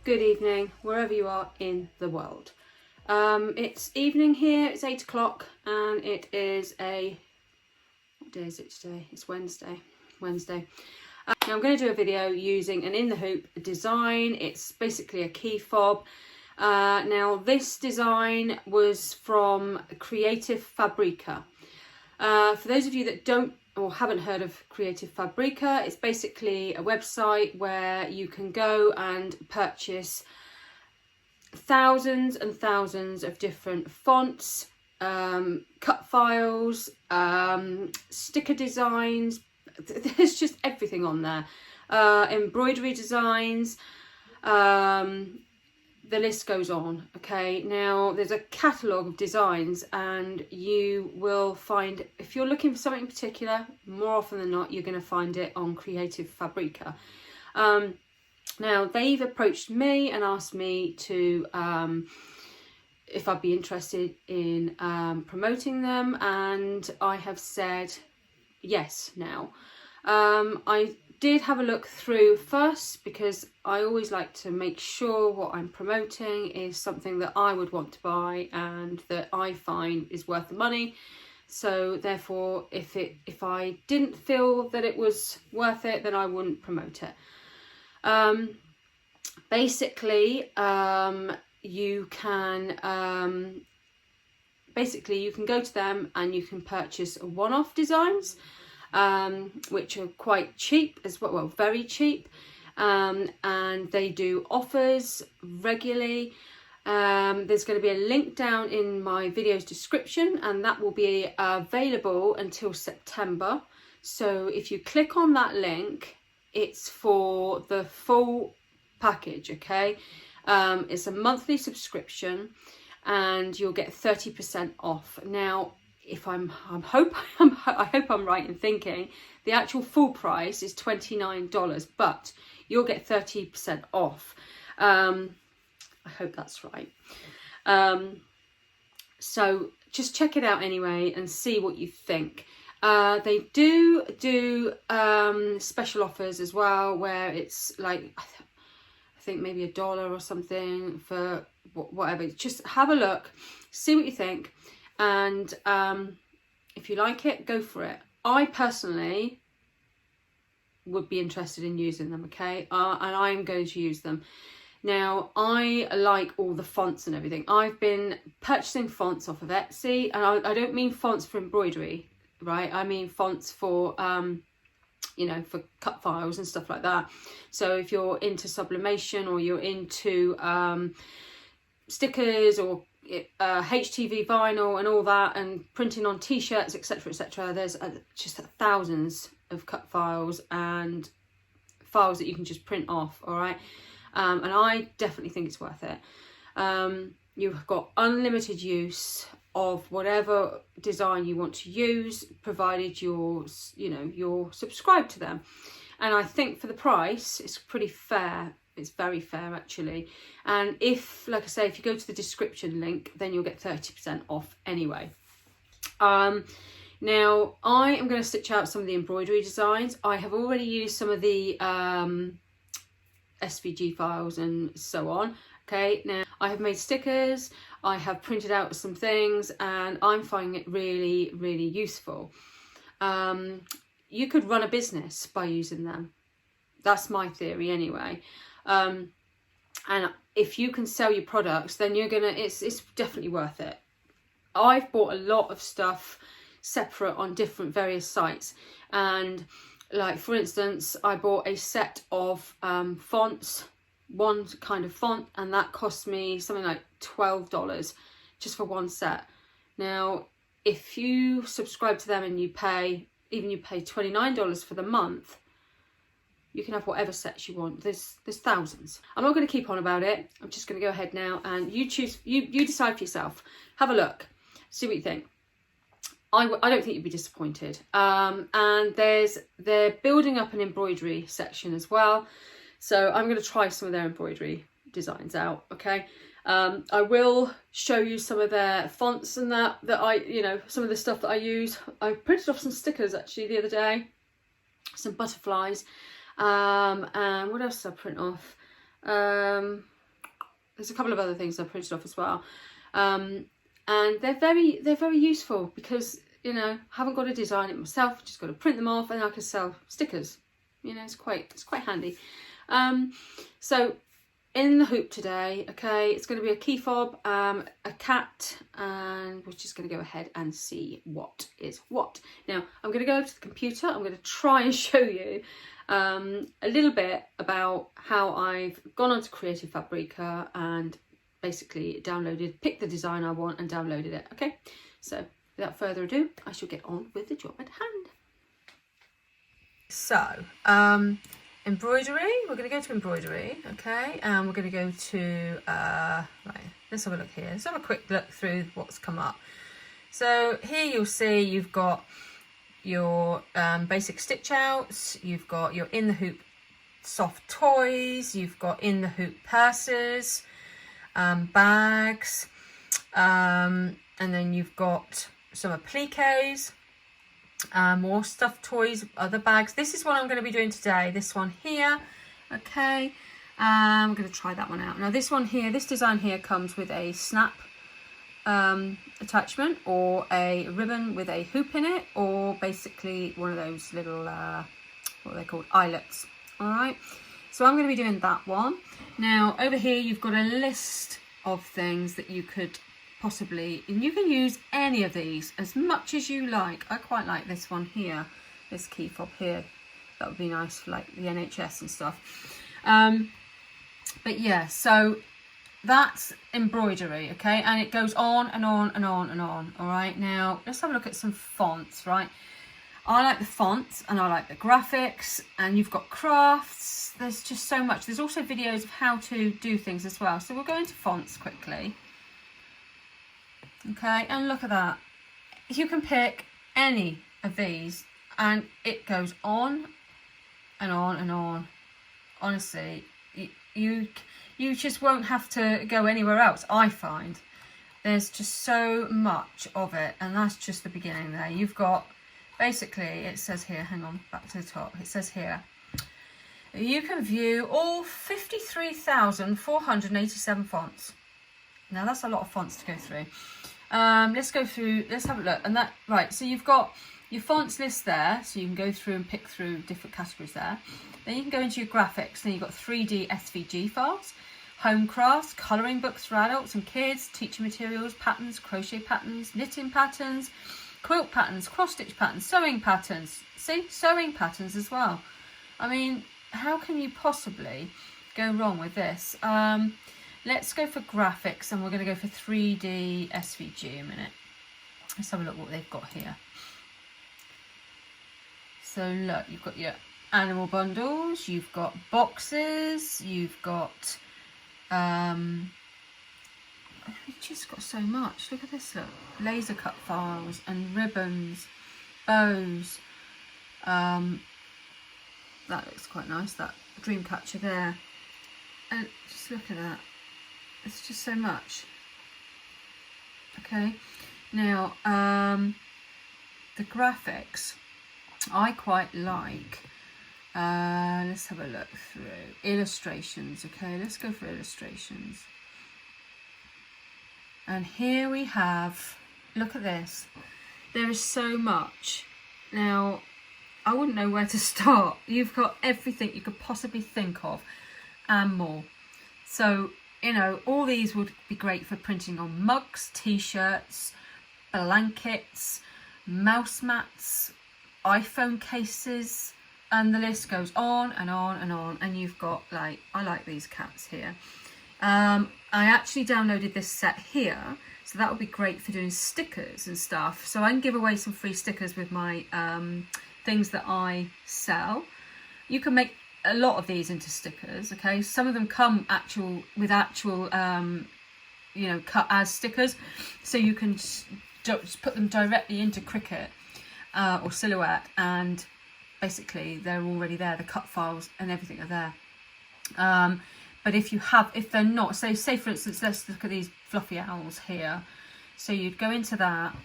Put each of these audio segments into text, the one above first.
good evening, wherever you are in the world. It's evening here, it's 8 o'clock, and it is what day is it today? It's Wednesday. Now I'm going to do a video using an in the hoop design. It's basically a key fob. Now this design was from Creative Fabrica. For those of you that don't or haven't heard of Creative Fabrica, it's basically a website where you can go and purchase thousands and thousands of different fonts, cut files, sticker designs. There's just everything on there. Embroidery designs, the list goes on. Okay, now there's a catalogue of designs, and you will find, if you're looking for something in particular, more often than not you're going to find it on Creative Fabrica. Now they've approached me and asked me to if I'd be interested in promoting them, and I have said yes. Now I did have a look through first, because I always like to make sure what I'm promoting is something that I would want to buy and that I find is worth the money. So therefore, if I didn't feel that it was worth it, then I wouldn't promote it. Basically, you can go to them and you can purchase one-off designs, which are quite cheap as well, very cheap, and they do offers regularly. There's going to be a link down in my video's description, and that will be available until September. So if you click on that link, it's for the full package. Okay, it's a monthly subscription and you'll get 30% off. Now I hope I'm right in thinking the actual full price is $29, but you'll get 30% off. I hope that's right. So just check it out anyway and see what you think. They do special offers as well, where it's like I think maybe $1 or something for whatever. Just have a look, see what you think, and if you like it, go for it. I personally would be interested in using them. Okay, and I'm going to use them. Now I like all the fonts and everything. I've been purchasing fonts off of Etsy, and I don't mean fonts for embroidery, right? I mean fonts for for cut files and stuff like that. So if you're into sublimation, or you're into stickers, or HTV vinyl and all that, and printing on t-shirts, etc, etc, there's just thousands of cut files and files that you can just print off. All right, and I definitely think it's worth it. You've got unlimited use of whatever design you want to use, provided you're subscribed to them. And I think for the price, it's pretty fair. It's very fair actually. And if, like I say, if you go to the description link, then you'll get 30% off anyway. Now I am going to stitch out some of the embroidery designs. I have already used some of the SVG files and so on. Okay, now I have made stickers, I have printed out some things, and I'm finding it really, really useful. You could run a business by using them. That's my theory anyway. And if you can sell your products, then it's definitely worth it. I've bought a lot of stuff separate on different various sites, and like for instance, I bought a set of fonts, one kind of font, and that cost me something like $12 just for one set. Now if you subscribe to them and you pay $29 for the month, you can have whatever sets you want. There's thousands. I'm not going to keep on about it. I'm just going to go ahead now, and you decide for yourself. Have a look, see what you think. I don't think you'd be disappointed. And they're building up an embroidery section as well. So I'm going to try some of their embroidery designs out. Okay. I will show you some of their fonts and that some of the stuff that I use. I printed off some stickers actually the other day, some butterflies, and what else did I print off? there's a couple of other things I printed off as well, and they're very useful because, you know, I haven't got to design it myself, just got to print them off and I can sell stickers. You know, it's quite handy. So in the hoop today, okay, it's going to be a key fob, a cat, and we're just going to go ahead and see what is what. Now I'm going to go over to the computer. I'm going to try and show you a little bit about how I've gone onto Creative Fabrica and basically picked the design I want and downloaded it. Okay, so without further ado, I shall get on with the job at hand. So embroidery, we're going to go to embroidery, okay, and we're going to go to right, let's have a look here. Let's have a quick look through what's come up. So here you'll see you've got your basic stitch outs, you've got your in the hoop soft toys, you've got in the hoop purses, bags, and then you've got some appliques, more stuffed toys, other bags. This is what I'm going to be doing today, this one here, okay. I'm going to try that one out. Now this one here, this design here comes with a snap attachment, or a ribbon with a hoop in it, or basically one of those little what are they called, eyelets. All right, so I'm going to be doing that one. Now over here you've got a list of things that you could possibly, and you can use any of these as much as you like. I quite like this one here, this key fob here. That would be nice for like the NHS and stuff. But yeah, so that's embroidery, okay, and it goes on and on and on and on. All right, now let's have a look at some fonts. Right, I like the fonts and I like the graphics, and you've got crafts. There's just so much. There's also videos of how to do things as well. So we'll go into fonts quickly, okay, and look at that. You can pick any of these and it goes on and on and on. Honestly, you just won't have to go anywhere else. I find there's just so much of it, and that's just the beginning there. You've got, basically, it says here, hang on, back to the top, it says here, you can view all 53,487 fonts. Now that's a lot of fonts to go through. Let's go through, let's have a look. And that, right, so you've got your fonts list there, so you can go through and pick through different categories there. Then you can go into your graphics, then you've got 3D SVG files, home crafts, colouring books for adults and kids, teaching materials, patterns, crochet patterns, knitting patterns, quilt patterns, cross stitch patterns, sewing patterns. See, sewing patterns as well. I mean, how can you possibly go wrong with this? Let's go for graphics, and we're going to go for 3D SVG a minute. Let's have a look what they've got here. So look, you've got your animal bundles, you've got boxes, you've got we've just got so much. Look at this, look, laser cut files and ribbons, bows. That looks quite nice, that dream catcher there, and just look at that, it's just so much. Okay, now the graphics I quite like. Let's have a look through illustrations. Okay, let's go for illustrations. And here we have, look at this, there is so much. Now I wouldn't know where to start. You've got everything you could possibly think of and more. So, you know, all these would be great for printing on mugs, t-shirts, blankets, mouse mats, iPhone cases, and the list goes on and on and on. And you've got, like, I like these cats here. I actually downloaded this set here, so that would be great for doing stickers and stuff. So I can give away some free stickers with my things that I sell. You can make a lot of these into stickers, okay? Some of them come with actual you know, cut as stickers, so you can just put them directly into Cricut or Silhouette, and basically they're already there. The cut files and everything are there. But if they're not, say for instance, let's look at these fluffy owls here. So you'd go into that,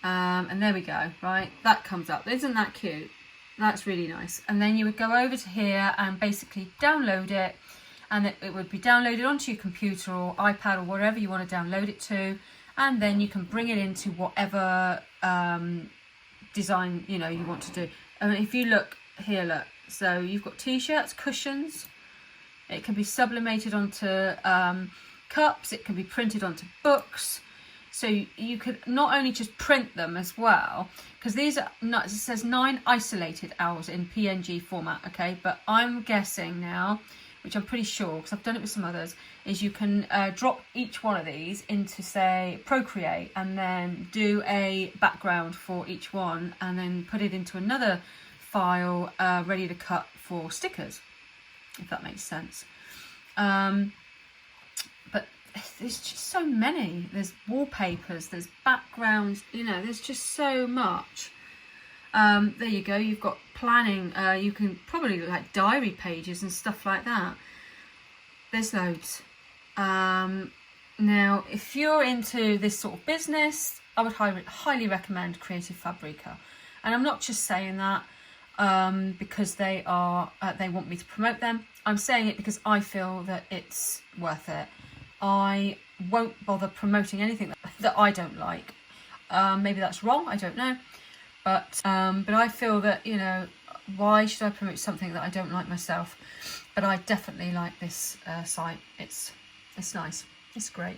and there we go, right? That comes up. Isn't that cute? That's really nice. And then you would go over to here and basically download it, and it would be downloaded onto your computer or iPad or whatever you want to download it to, and then you can bring it into whatever design you want to do. I mean, if you look here, look, so you've got t-shirts, cushions. It can be sublimated onto cups. It can be printed onto books. So you could not only just print them as well, because these are not, it says 9 isolated owls in PNG format, okay? But I'm guessing now, which I'm pretty sure, because I've done it with some others, is you can drop each one of these into, say, Procreate, and then do a background for each one, and then put it into another file ready to cut for stickers, if that makes sense. But there's just so many. There's wallpapers, there's backgrounds, there's just so much. There you go, you've got planning, you can probably like diary pages and stuff like that. There's loads. Now, if you're into this sort of business, I would highly recommend Creative Fabrica. And I'm not just saying that because they want me to promote them. I'm saying it because I feel that it's worth it. I won't bother promoting anything that I don't like. Maybe that's wrong, I don't know. But I feel that, why should I promote something that I don't like myself? But I definitely like this site. It's nice. It's great.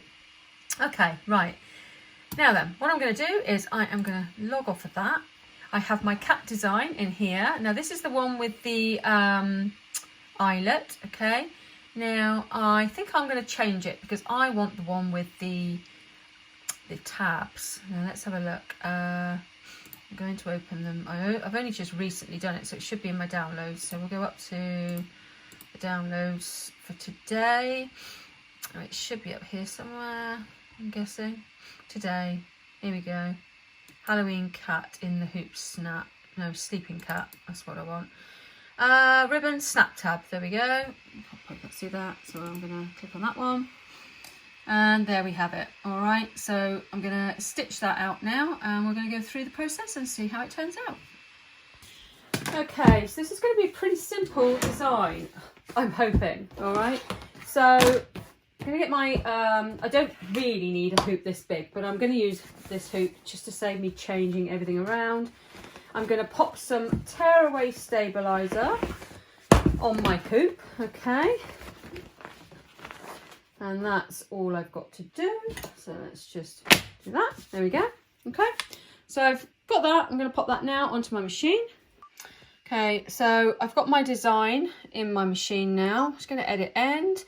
Okay, right. Now then, what I'm going to do is I am going to log off of that. I have my cat design in here. Now this is the one with the eyelet, okay? Now I think I'm going to change it because I want the one with the tabs. Now let's have a look. I'm going to open them. I've only just recently done it, so it should be in my downloads. So we'll go up to the downloads for today. Oh, it should be up here somewhere, I'm guessing. Today, here we go. Halloween cat in the hoop snap. No, sleeping cat, that's what I want. Ribbon snap tab, there we go. I can't see that, so I'm going to click on that one. And there we have it. All right, so I'm going to stitch that out now, and we're going to go through the process and see how it turns out. Okay, so this is going to be a pretty simple design, I'm hoping. All right, so I'm going to get my, I don't really need a hoop this big, but I'm going to use this hoop just to save me changing everything around. I'm going to pop some tearaway stabilizer on my hoop, okay? And that's all I've got to do. So let's just do that. There we go. Okay, so I've got that. I'm going to pop that now onto my machine. Okay, so I've got my design in my machine now. I'm just going to edit end.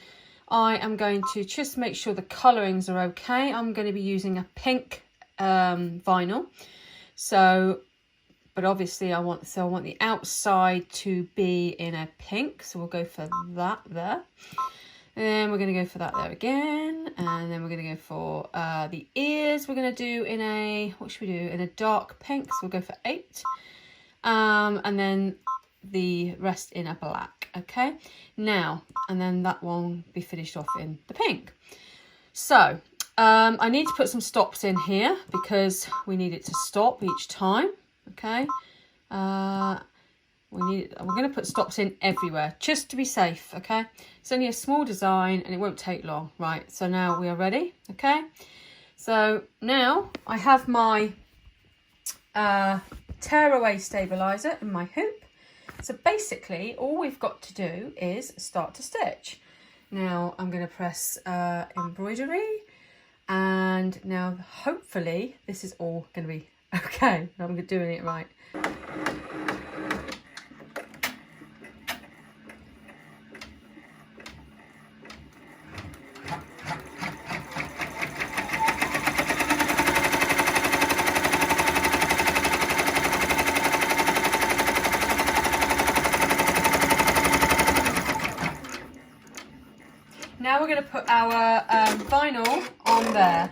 I am going to just make sure the colorings are okay. I'm going to be using a pink vinyl. So, but obviously I want the outside to be in a pink. So we'll go for that there. And then we're going to go for that there again. And then we're going to go for the ears. We're going to do in a, what should we do? In a dark pink. So we'll go for 8. And then the rest in a black. Okay. Now, and then that one will be finished off in the pink. So I need to put some stops in here because we need it to stop each time. Okay. We're going to put stops in everywhere just to be safe, okay? It's only a small design and it won't take long. Right, so now we are ready, okay? So now I have my tearaway stabilizer in my hoop. So basically all we've got to do is start to stitch. Now I'm going to press embroidery, and now hopefully this is all going to be okay. I'm doing it right. Now we're going to put our vinyl on there.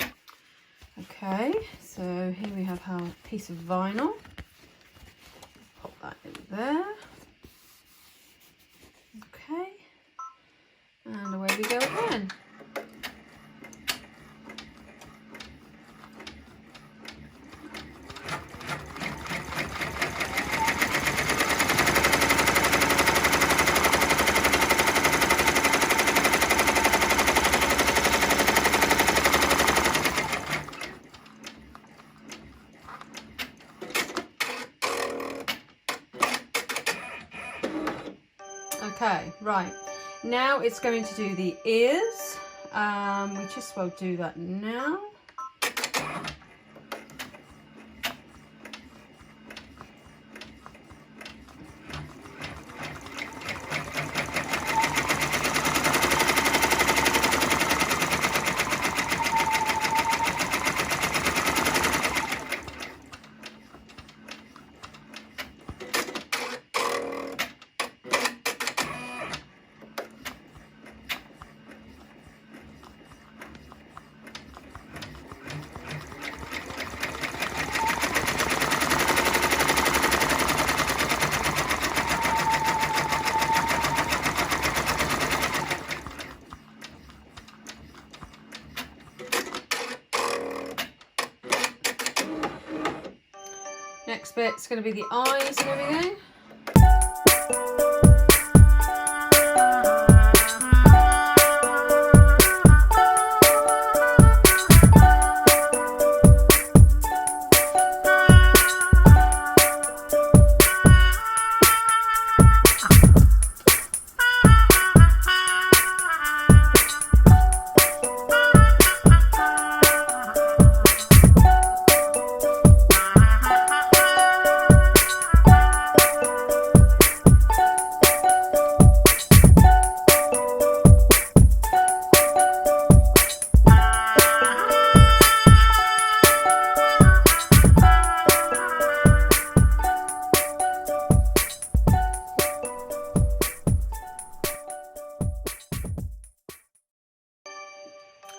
Okay, so here we have our piece of vinyl. Pop that in there. Okay, and away we go again. Okay, right. Now it's going to do the ears. We just will do that now. Next bit's going to be the eyes and everything.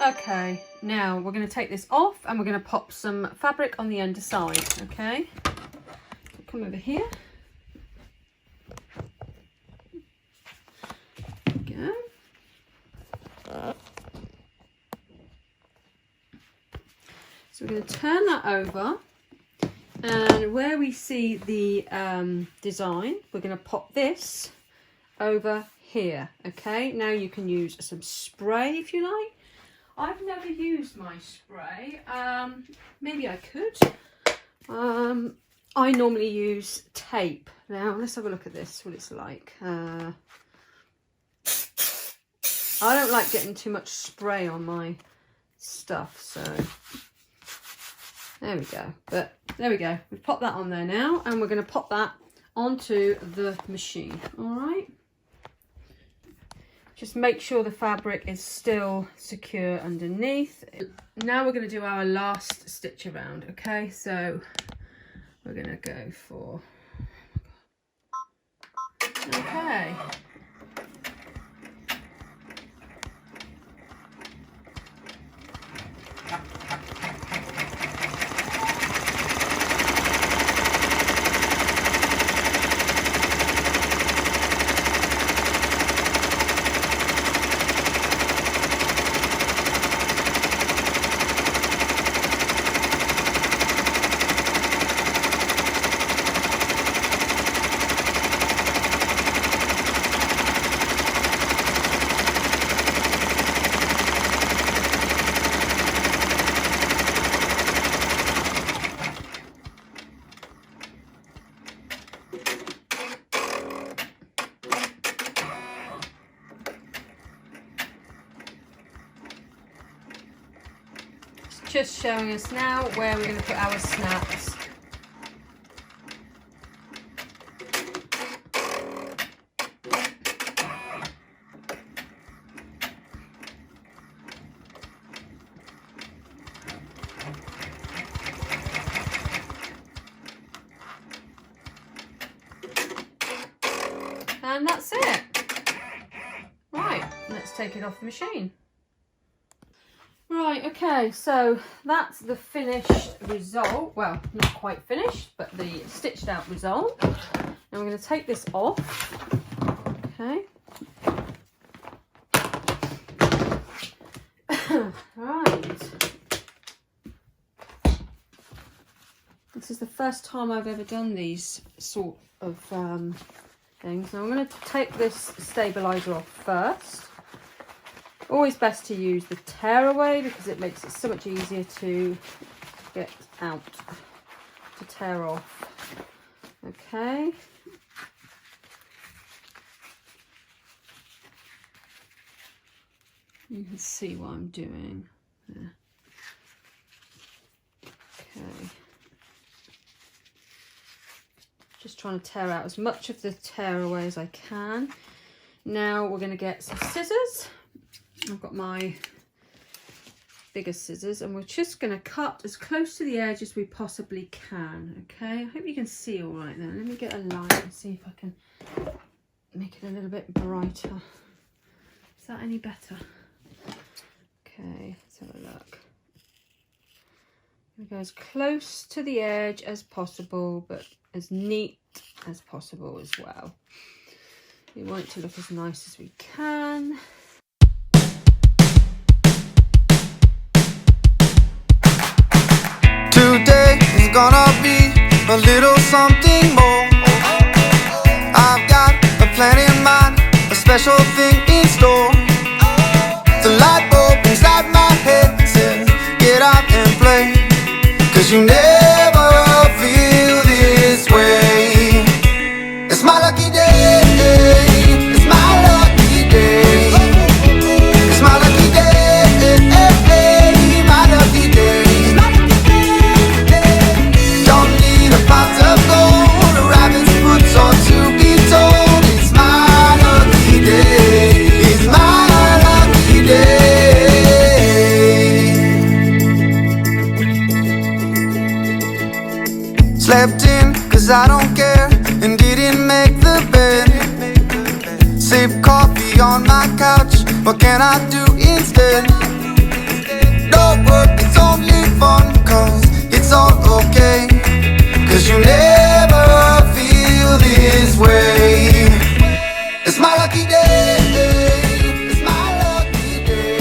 Okay, now we're going to take this off and we're going to pop some fabric on the underside. Okay, come over here. There we go. So we're going to turn that over, and where we see the design, we're going to pop this over here. Okay, now you can use some spray if you like. I've never used my spray. Maybe I could. I normally use tape. Now let's have a look at this, what it's like. I don't like getting too much spray on my stuff, so there we go. But there we go. We've popped that on there now, and we're going to pop that onto the machine. All right. Just make sure the fabric is still secure underneath. Now we're going to do our last stitch around, okay? So we're going to go for... Okay. Just showing us now where we're going to put our snaps. And that's it. Right, let's take it off the machine. Right, okay, so that's the finished result. Well, not quite finished, but the stitched out result. And we're going to take this off. Okay. Right. This is the first time I've ever done these sort of things. Now I'm going to take this stabiliser off first. Always best to use the tearaway because it makes it so much easier to get out, to tear off. Okay. You can see what I'm doing there. Okay. Just trying to tear out as much of the tear away as I can. Now we're going to get some scissors. I've got my bigger scissors and we're just going to cut as close to the edge as we possibly can. Okay, I hope you can see all right then. Let me get a line and see if I can make it a little bit brighter. Is that any better? Okay, let's have a look. We go as close to the edge as possible, but as neat as possible as well. We want it to look as nice as we can. Today is gonna be a little something more. I've got a plan in mind, a special thing in store. The light bulb inside my head says, get out and play, 'cause you never feel this way. It's my lucky day, it's my lucky day. It's my lucky day, my lucky day. Don't need a pot of gold, a rabbit's foot or to be told. It's my lucky day, it's my lucky day. Slept in, 'cause I don't care, and didn't make the bed. Sip coffee on my couch, what can I do instead? No work, it's only fun, 'cause it's all okay. 'Cause you never feel this way. It's my lucky day, it's my lucky day.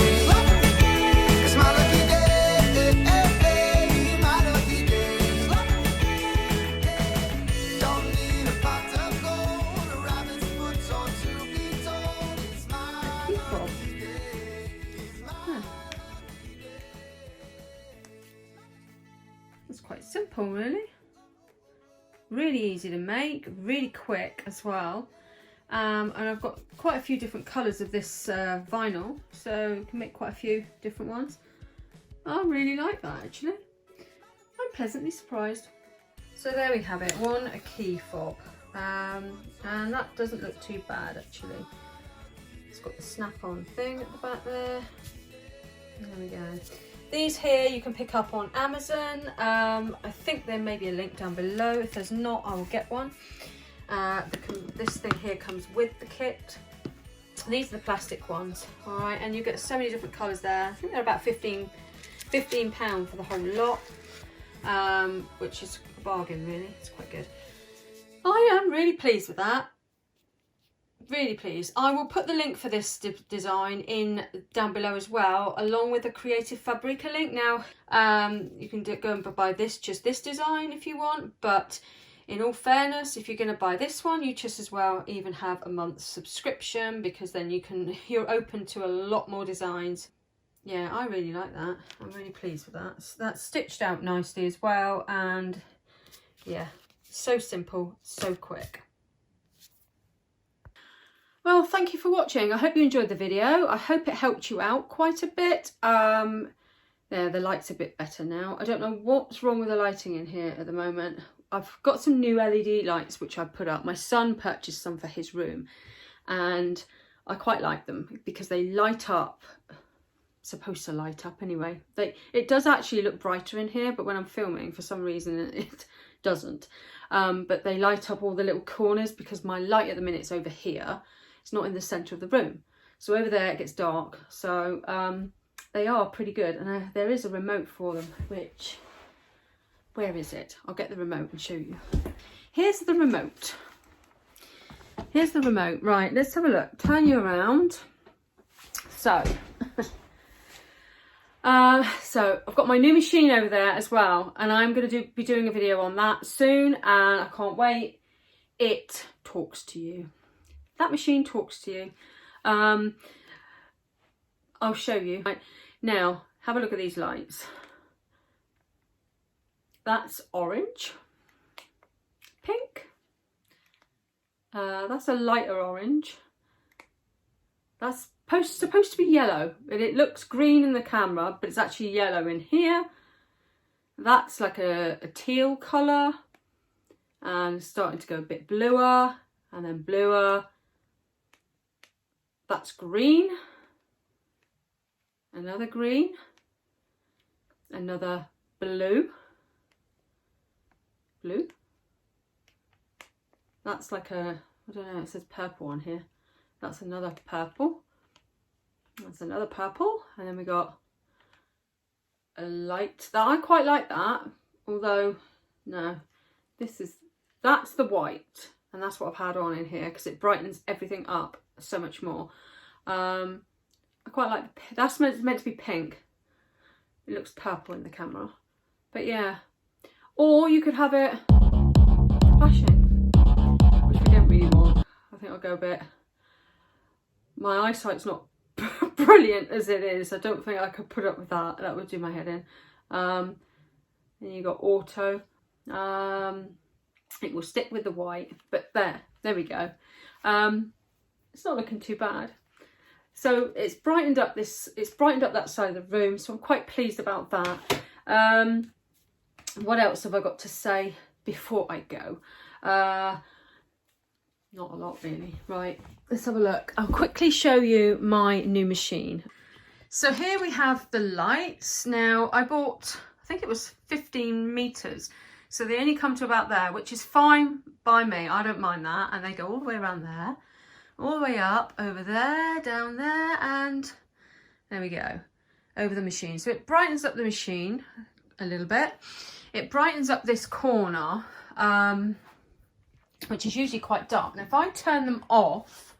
It's my lucky day, my lucky day. Don't need a pot of gold, a rabbit's foot or to be told. It's my lucky day, it's my lucky day. It's quite simple, really. Really easy to make, really quick as well. And I've got quite a few different colours of this vinyl, so you can make quite a few different ones. I really like that, actually. I'm pleasantly surprised. So there we have it, a key fob. And that doesn't look too bad, actually. It's got the snap-on thing at the back there. There we go. These here you can pick up on Amazon. I think there may be a link down below. If there's not, I will get one. This thing here comes with the kit. These are the plastic ones, all right, and you get so many different colours there. I think they're about £15 for the whole lot, which is a bargain, really. It's quite good. I am really pleased with that. Really pleased. I will put the link for this design in down below as well, along with the Creative Fabrica link. Now, you can go and buy just this design if you want, but in all fairness, if you're going to buy this one, you just as well even have a month's subscription, because then you're open to a lot more designs. Yeah, I really like that. I'm really pleased with that. So that's stitched out nicely as well, and yeah, so simple, so quick. Well, thank you for watching. I hope you enjoyed the video. I hope it helped you out quite a bit. Yeah, the light's a bit better now. I don't know what's wrong with the lighting in here at the moment. I've got some new LED lights which I put up. My son purchased some for his room, and I quite like them because they light up. Supposed to light up anyway. It does actually look brighter in here, but when I'm filming, for some reason it doesn't. But they light up all the little corners, because my light at the minute is over here. It's not in the centre of the room. So over there it gets dark. So they are pretty good. And there is a remote for them, which, where is it? I'll get the remote and show you. Here's the remote. Here's the remote. Right, let's have a look. Turn you around. So, so I've got my new machine over there as well. And I'm going to be doing a video on that soon. And I can't wait. It talks to you. That machine talks to you. I'll show you. Right, now, have a look at these lights. That's orange, pink. That's a lighter orange. That's supposed to be yellow, and it looks green in the camera, but it's actually yellow in here. That's like a teal colour, and starting to go a bit bluer, and then bluer. That's green, another green, another blue, that's like a, I don't know, it says purple on here. That's another purple, that's another purple, and then we got a light, that I quite like that, although no, that's the white, and that's what I've had on in here because it brightens everything up so much more. I quite like, that's meant to be pink. It looks purple in the camera, but yeah. Or you could have it flashing, which we don't really want. I think I'll go a bit, my eyesight's not brilliant as it is. I don't think I could put up with that. That would do my head in. Then you got auto. It will stick with the white, but there we go. It's not looking too bad. So it's brightened up that side of the room, so I'm quite pleased about that. What else have I got to say before I go? Not a lot really. Right, let's have a look. I'll quickly show you my new machine. So here we have the lights. Now I bought, I think it was 15 meters. So they only come to about there, which is fine by me. I don't mind that. And they go all the way around there, all the way up, over there, down there, and there we go, over the machine. So it brightens up the machine a little bit. It brightens up this corner, which is usually quite dark. Now if I turn them off,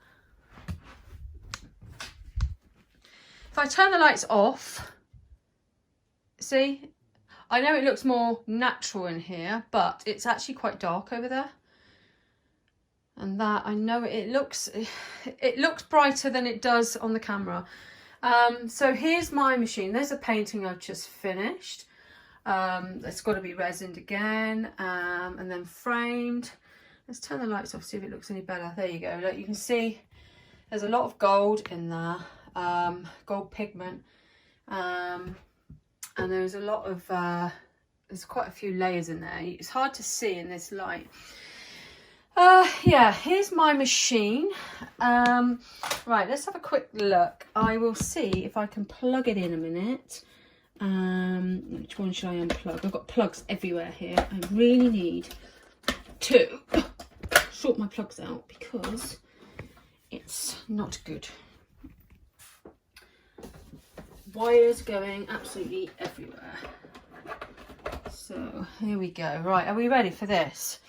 if I turn the lights off, see, I know it looks more natural in here, but it's actually quite dark over there. And that, I know it looks brighter than it does on the camera. So here's my machine. There's a painting I've just finished. It's got to be resined again, and then framed. Let's turn the lights off, see if it looks any better. There you go. Look, you can see there's a lot of gold in there, gold pigment, and there's a lot of there's quite a few layers in there. It's hard to see in this light. Yeah, here's my machine. Right, let's have a quick look. I will see if I can plug it in a minute. Which one should I unplug? I've got plugs everywhere here. I really need to sort my plugs out because it's not good. Wires going absolutely everywhere. So here we go. Right, are we ready for this?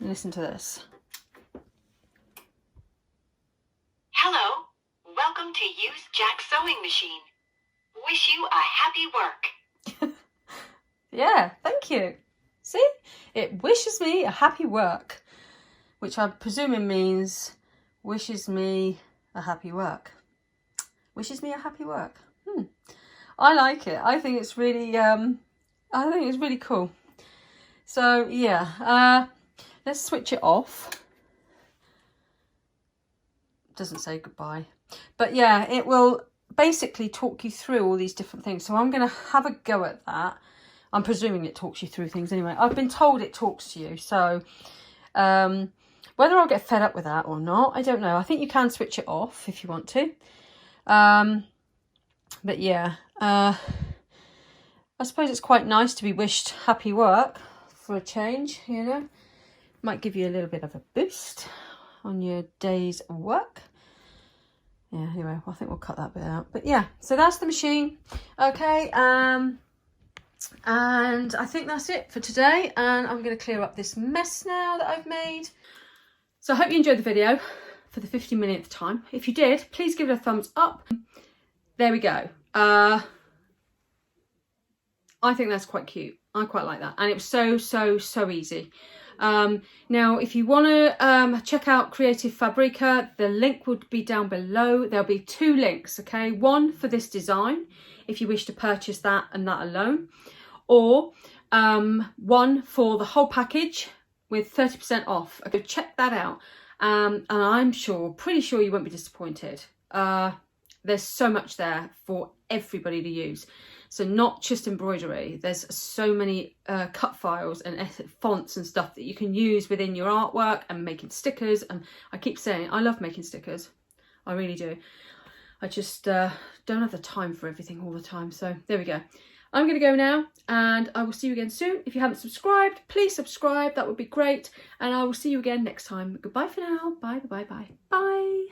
Listen to this. Hello, welcome to Use Jack Sewing Machine. Wish you a happy work. Yeah, thank you. See, it wishes me a happy work, which I'm presuming means wishes me a happy work. Wishes me a happy work. I like it. I think it's really cool. So yeah, let's switch it off. Doesn't say goodbye, but yeah, it will basically talk you through all these different things. So I'm going to have a go at that. I'm presuming it talks you through things anyway. I've been told it talks to you. So whether I'll get fed up with that or not, I don't know. I think you can switch it off if you want to. But yeah, I suppose it's quite nice to be wished happy work for a change, you know. Might give you a little bit of a boost on your day's work. Yeah, anyway, I think we'll cut that bit out. But yeah, so that's the machine. Okay, and I think that's it for today. And I'm going to clear up this mess now that I've made. So I hope you enjoyed the video for the 50 millionth time. If you did, please give it a thumbs up. There we go. I think that's quite cute. I quite like that. And it was so easy. Now, if you want to check out Creative Fabrica, the link would be down below. There'll be 2 links, okay? One for this design, if you wish to purchase that and that alone, or one for the whole package with 30% off. Okay, check that out. And I'm pretty sure you won't be disappointed. There's so much there for everybody to use. So not just embroidery, there's so many cut files and fonts and stuff that you can use within your artwork and making stickers. And I keep saying, I love making stickers. I really do. I just don't have the time for everything all the time. So there we go. I'm going to go now, and I will see you again soon. If you haven't subscribed, please subscribe. That would be great. And I will see you again next time. Goodbye for now. Bye, bye, bye, bye. Bye.